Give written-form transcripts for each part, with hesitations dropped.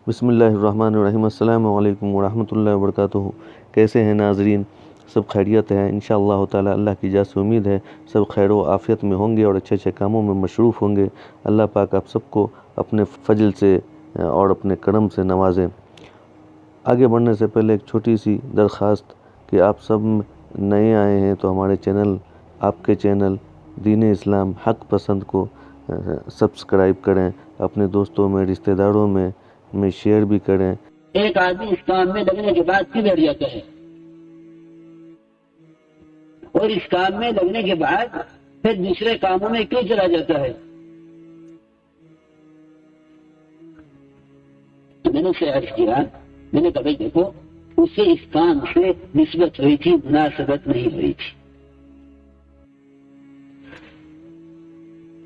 بسم اللہ الرحمن الرحیم۔ السلام علیکم ورحمۃ اللہ وبرکاتہ۔ کیسے ہیں ناظرین؟ سب خیریت ہے انشاءاللہ تعالی۔ اللہ کی جا سے امید ہے سب خیر و عافیت میں ہوں گے اور اچھے اچھے کاموں میں مصروف ہوں گے۔ اللہ پاک آپ سب کو اپنے فضل سے اور اپنے کرم سے نوازیں۔ آگے بڑھنے سے پہلے ایک چھوٹی سی درخواست کہ آپ سب نئے آئے ہیں تو ہمارے چینل، آپ کے چینل دین اسلام حق پسند کو سبسکرائب کریں، اپنے دوستوں میں، رشتہ داروں میں شیئر بھی کریں۔ ایک آدمی اس کام میں لگنے کے بعد کیوں بیٹھ جاتا ہے، اور اس کام میں لگنے کے بعد پھر دوسرے کاموں میں کیوں چلا جاتا ہے؟ تو میں نے اسے عرض کیا، میں نے کہا بھائی دیکھو، اسے اس کام سے نسبت ہوئی تھی، مناسبت نہیں ہوئی تھی۔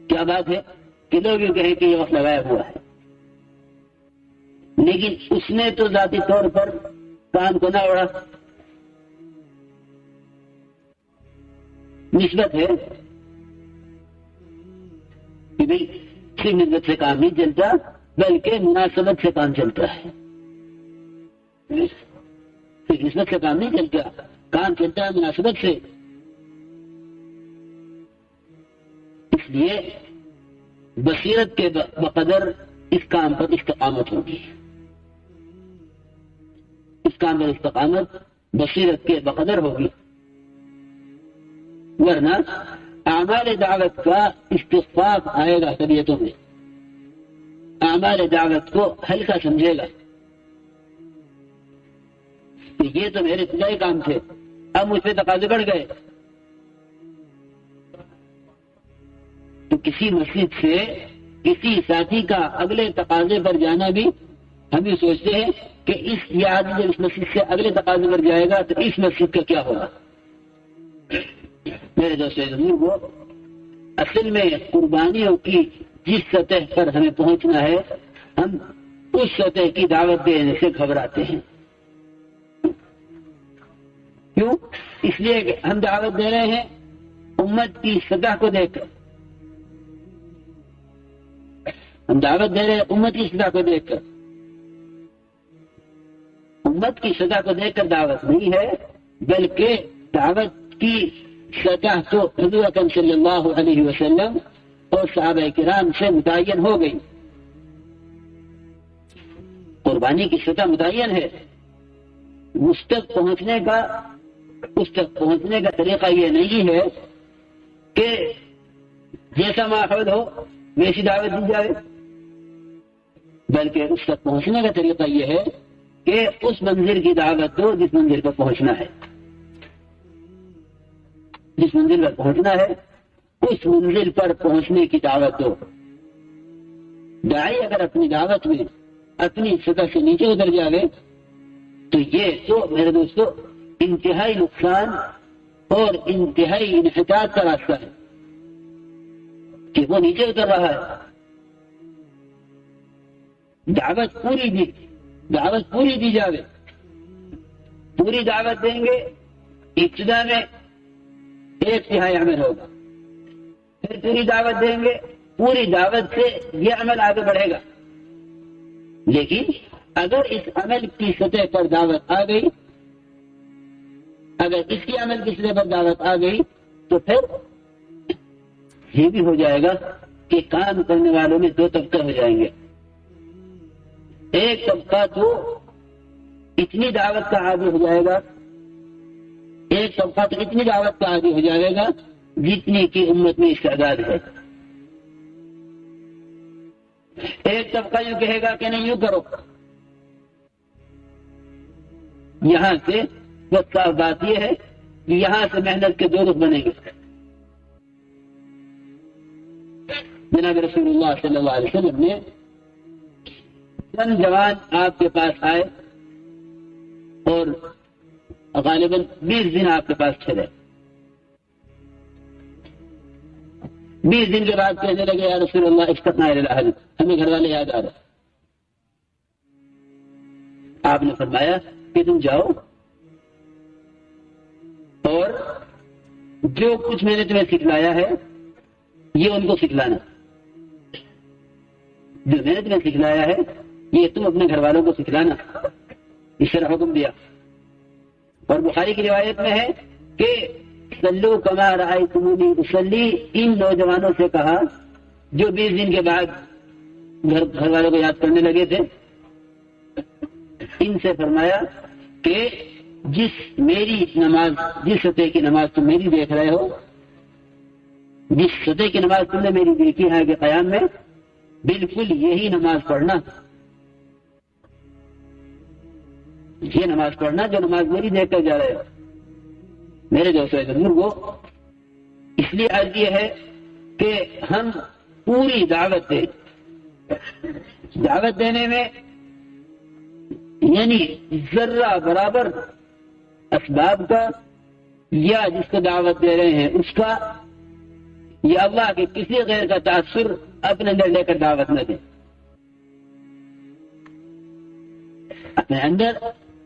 کیا بات ہے کہ لوگ یوں کہیں کہ یہ وقت لگایا ہوا ہے، لیکن اس نے تو ذاتی طور پر کام کو نہ اڑا۔ نسبت ہے کہ بھائی صرف نسبت سے کام نہیں چلتا، بلکہ مناسبت سے کام چلتا ہے۔ صرف نسبت سے کام نہیں چلتا، کام چلتا ہے مناسبت سے۔ اس لیے بصیرت کے بقدر اس کام پر استقامت ہوگی، اس کام پر استقامت بصیرت کے بقدر ہوگی، ورنہ اعمال دعوت کا استخفاف آئے گا طبیعتوں میں، اعمال دعوت کو ہلکا سمجھے گا کہ یہ تو میرے ابتدائی کام تھے، اب مجھ پہ تقاضے بڑھ گئے۔ تو کسی مسجد سے کسی ساتھی کا اگلے تقاضے پر جانا بھی ہم یہ سوچتے ہیں کہ یہ آدمی جب اس مسجد سے اگلے تقاضے پر جائے گا تو اس مسجد کا کیا ہوگا۔ میرے دوست بزرگوں، اصل میں قربانیوں کی جس سطح پر ہمیں پہنچنا ہے، ہم اس سطح کی دعوت دینے سے گھبراتے ہیں۔ کیوں؟ اس لیے کہ ہم دعوت دے رہے ہیں امت کی سطح کو دیکھ کر، ہم دعوت دے رہے ہیں امت کی سطح کو دیکھ کر۔ امت کی سطح کو دیکھ کر دعوت نہیں ہے، بلکہ دعوت کی سطح تو حضور اکرم صلی اللہ علیہ وسلم اور صحابہ کرام سے متعین ہو گئی۔ قربانی کی سطح متعین ہے، اس تک پہنچنے کا طریقہ یہ نہیں ہے کہ جیسا ماحول ہو ویسی دعوت دی جائے، بلکہ اس تک پہنچنے کا طریقہ یہ ہے کہ اس منزل کی دعوت دو جس منزل پر پہنچنا ہے، جس منزل پر پہنچنا ہے اس منزل پر پہنچنے کی دعوت دو۔ داعی اگر اپنی دعوت میں اپنی سطح سے نیچے اتر جائے تو یہ تو میرے دوستو انتہائی نقصان اور انتہائی انحطاط کا راستہ ہے کہ وہ نیچے اتر رہا ہے۔ دعوت پوری دی جاوے، پوری دعوت دیں گے، ابتدا میں 1/3 عمل ہوگا، پھر پوری دعوت دیں گے، پوری دعوت سے یہ عمل آگے بڑھے گا۔ لیکن اگر اس عمل کی سطح پر دعوت آ گئی، اگر اس کی عمل کی سطح پر دعوت آ گئی تو پھر یہ بھی ہو جائے گا کہ کام کرنے والوں میں 2 طبقے ہو جائیں گے۔ ایک طبقہ تو اتنی دعوت کا عادی ہو جائے گا، ایک طبقہ تو اتنی دعوت کا عادی ہو جائے گا جتنی کی امت میں استعداد ہے۔ ایک طبقہ یوں کہے گا کہ نہیں یوں کرو۔ یہاں سے بس صاف بات یہ ہے کہ یہاں سے محنت کے 2 رخ بنیں گے۔ جناب رسول اللہ صلی اللہ علیہ وسلم نے چند جوان آپ کے پاس آئے اور غالباً 20 دن آپ کے پاس چلے۔ 20 دن کے بعد کہنے لگے یا رسول اللہ اشتقنا الی الاہل، ہمیں گھر والے یاد آ رہے۔ آپ نے فرمایا کہ تم جاؤ اور جو کچھ میں نے تمہیں سکھلایا ہے یہ ان کو سکھلانا، جو میں نے تمہیں سکھلایا ہے یہ تم اپنے گھر والوں کو سکھلانا، اس طرح حکم دیا۔ اور بخاری کی روایت میں ہے کہ صلو کما رأیتمونی اصلی، ان نوجوانوں سے کہا جو 20 دن کے بعد گھر والوں کو یاد کرنے لگے تھے، ان سے فرمایا کہ جس میری نماز، جس سطح کی نماز تم میری دیکھ رہے ہو، جس سطح کی نماز تم نے میری دیکھی ہے کہ قیام میں، بالکل یہی نماز پڑھنا، یہ نماز پڑھنا جو نماز میری دیکھ کر جا رہے ہو۔ میرے دوستوں بزرگوں، اس لیے عرض یہ ہے کہ ہم پوری دعوت دیں، دعوت دینے میں یعنی ذرہ برابر اسباب کا یا جس کو دعوت دے رہے ہیں اس کا یا اللہ کے کسی غیر کا تاثر اپنے اندر لے کر دعوت نہ دیں۔ اپنے اندر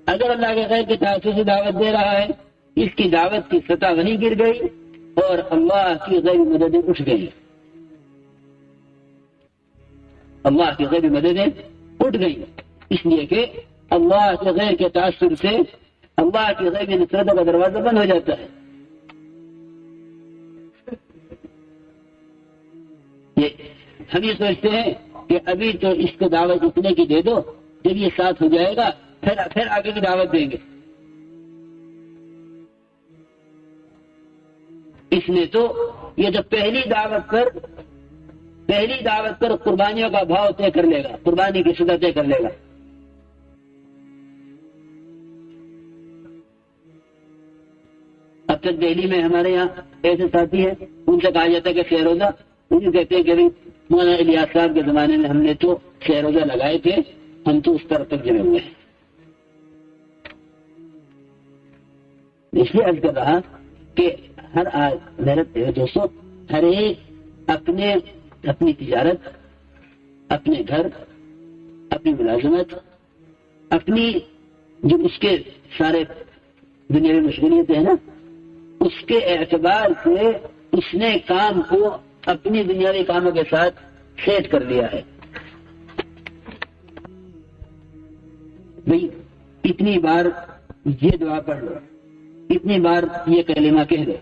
اگر اللہ کے غیر کے تاثر سے دعوت دے رہا ہے، اس کی دعوت کی سطح وہیں گر گئی اور اللہ کی غیر مددیں اٹھ گئی، اللہ کی غیر مددیں اٹھ گئی، اس لیے کہ اللہ کے غیر کے تاثر سے اللہ کی غیر کی نصرتوں کا دروازہ بند ہو جاتا ہے۔ ہم یہ سوچتے ہیں کہ ابھی تو اس کو دعوت اتنے کی دے دو، جب یہ ساتھ ہو جائے گا پھر آگے کی دعوت دیں گے۔ اس نے تو یہ جو پہلی دعوت پر قربانیوں کا بھاؤ طے کر لے گا، قربانی کی شدت طے کر لے گا۔ اب تک دہلی میں ہمارے یہاں ایسے ساتھی ہیں، ان سے کہا جاتا ہے کہ شہروزہ، مجھے کہتے ہیں کہ مولانا الیاس صاحب کے زمانے میں ہم نے تو شہروزہ لگائے تھے، ہم تو اس طرف تک جڑے ہوئے ہیں۔ اس لیے عرض کر رہا کہ میرے دوستوں، ہر ایک اپنی تجارت، اپنے گھر، اپنی ملازمت، اپنی جو اس کے سارے دنیاوی مشغولیتیں ہیں نا، اس کے اعتبار سے اس نے کام کو اپنی دنیاوی کاموں کے ساتھ سیٹ کر لیا ہے۔ بھئی اتنی بار یہ دعا پڑھ لو، اتنی بار یہ کلمہ کہہ دو،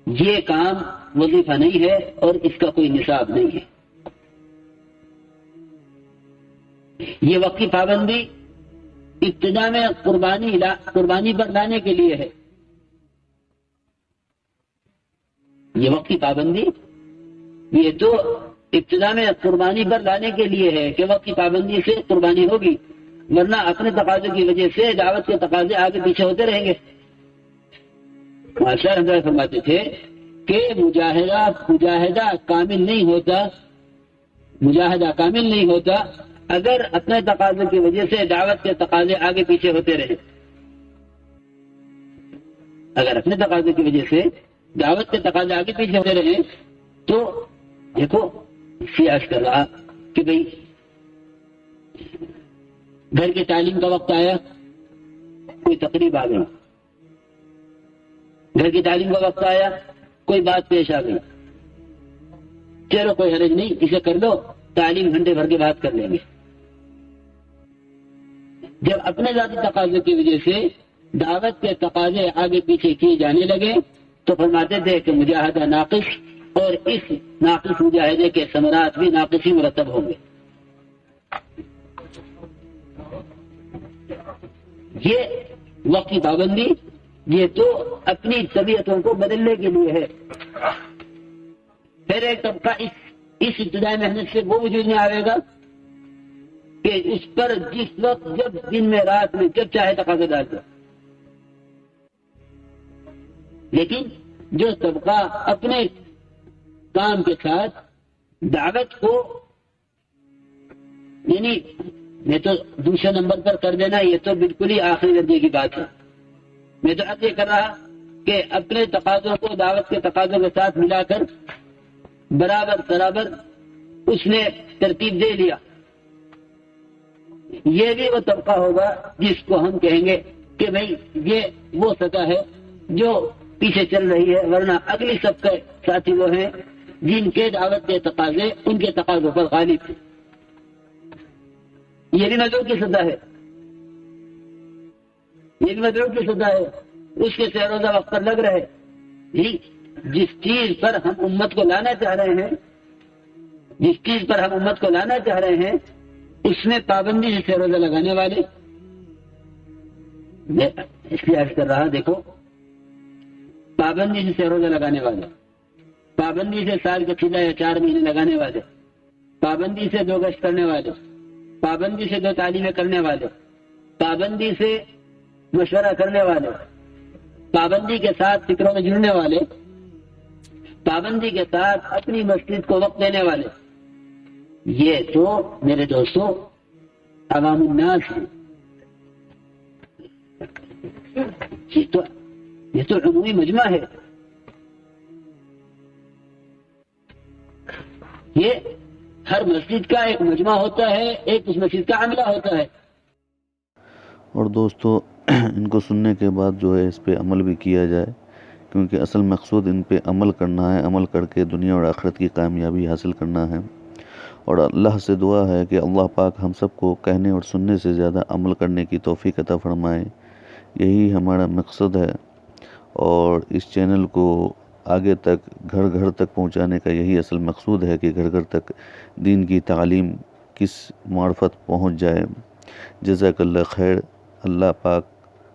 یہ کام وظیفہ نہیں ہے اور اس کا کوئی نصاب نہیں ہے۔ یہ وقت کی پابندی ابتدا میں قربانی پر لانے کے لیے ہے۔ یہ وقت کی پابندی یہ تو ابتدا میں قربانی پر لانے کے لیے ہے کہ وقت کی پابندی سے قربانی ہوگی، ورنہ اپنے تقاضوں کی وجہ سے دعوت کے تقاضے آگے پیچھے ہوتے رہیں گے۔ ماشاء اللہ فرماتے تھے کہ مجاہدہ کامل نہیں ہوتا اگر اپنے تقاضوں کی وجہ سے دعوت کے تقاضے آگے پیچھے ہوتے رہے۔ اگر اپنے تقاضوں کی وجہ سے دعوت کے تقاضے آگے پیچھے ہوتے رہے تو دیکھو سیاش کر رہا کہ بھئی گھر کی تعلیم کا وقت آیا، کوئی تقریب آ گئی، گھر کی تعلیم کا وقت آیا، کوئی بات پیش آ گئی، چلو کوئی حرج نہیں، اسے کر دو، تعلیم گھنٹے بھر کے بات کر لیں گے۔ جب اپنے ذاتی تقاضے کی وجہ سے دعوت کے تقاضے آگے پیچھے کیے جانے لگے تو فرماتے تھے کہ مجاہدہ ناقص، اور اس ناقص مجاہدے کے ثمرات بھی ناقص ہی مرتب ہوں گے۔ یہ وقت کی پابندی یہ تو اپنی طبیعتوں کو بدلنے کے لیے ہے۔ پھر ایک طبقہ اس ابتدائی محنت سے وہ وجود میں آئے گا کہ اس پر جس وقت جب دن میں رات میں جب چاہے تقاضا ڈال دو، لیکن جو طبقہ اپنے کام کے ساتھ دعوت کو یعنی میں تو دوسرے نمبر پر کر دینا، یہ تو بالکل ہی آخری درجے کی بات ہے۔ میں تو اب یہ کر رہا کہ اپنے تقاضوں کو دعوت کے تقاضوں کے ساتھ ملا کر برابر اس نے ترتیب دے لیا۔ یہ بھی وہ طبقہ ہوگا جس کو ہم کہیں گے کہ بھئی یہ وہ سطح ہے جو پیچھے چل رہی ہے، ورنہ اگلی سب کے ساتھی وہ ہیں جن کے دعوت کے تقاضے ان کے تقاضوں پر غالب ہیں۔ یہ بھی مطلوب کی سطح ہے، یہ بھی مطلوب کی سطح ہے، اس کے سیر روزہ وقت پر لگ رہے جی۔ جس چیز پر ہم امت کو لانا چاہ رہے ہیں، جس چیز پر ہم امت کو لانا چاہ رہے ہیں، اس میں پابندی سے روزہ لگانے والے، میں اس لیے عرض کر رہا، دیکھو پابندی سے روزہ لگانے والے، پابندی سے سال کے 3 یا 4 مہینے لگانے والے، پابندی سے 2 گشت کرنے والے، پابندی سے 2 تعلیمیں کرنے والے، پابندی سے مشورہ کرنے والے، پابندی کے ساتھ فکروں میں جڑنے والے، پابندی کے ساتھ اپنی مسجد کو وقت دینے والے، یہ تو میرے دوستوں عوام الناس ہیں، یہ تو عمومی مجمع ہے، یہ ہر مسجد کا ایک مجمع ہوتا ہے، ایک اس مسجد کا عملہ ہوتا ہے۔ اور دوستو ان کو سننے کے بعد جو ہے اس پہ عمل بھی کیا جائے، کیونکہ اصل مقصود ان پہ عمل کرنا ہے، عمل کر کے دنیا اور آخرت کی کامیابی حاصل کرنا ہے۔ اور اللہ سے دعا ہے کہ اللہ پاک ہم سب کو کہنے اور سننے سے زیادہ عمل کرنے کی توفیق عطا فرمائے، یہی ہمارا مقصد ہے۔ اور اس چینل کو آگے تک گھر گھر تک پہنچانے کا یہی اصل مقصود ہے کہ گھر گھر تک دین کی تعلیم کس معرفت پہنچ جائے۔ جزاک اللہ خیر۔ اللہ پاک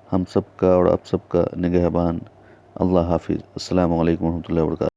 ہم سب کا اور آپ سب کا نگہبان۔ اللہ حافظ۔ السلام علیکم ورحمۃ اللہ وبرکاتہ۔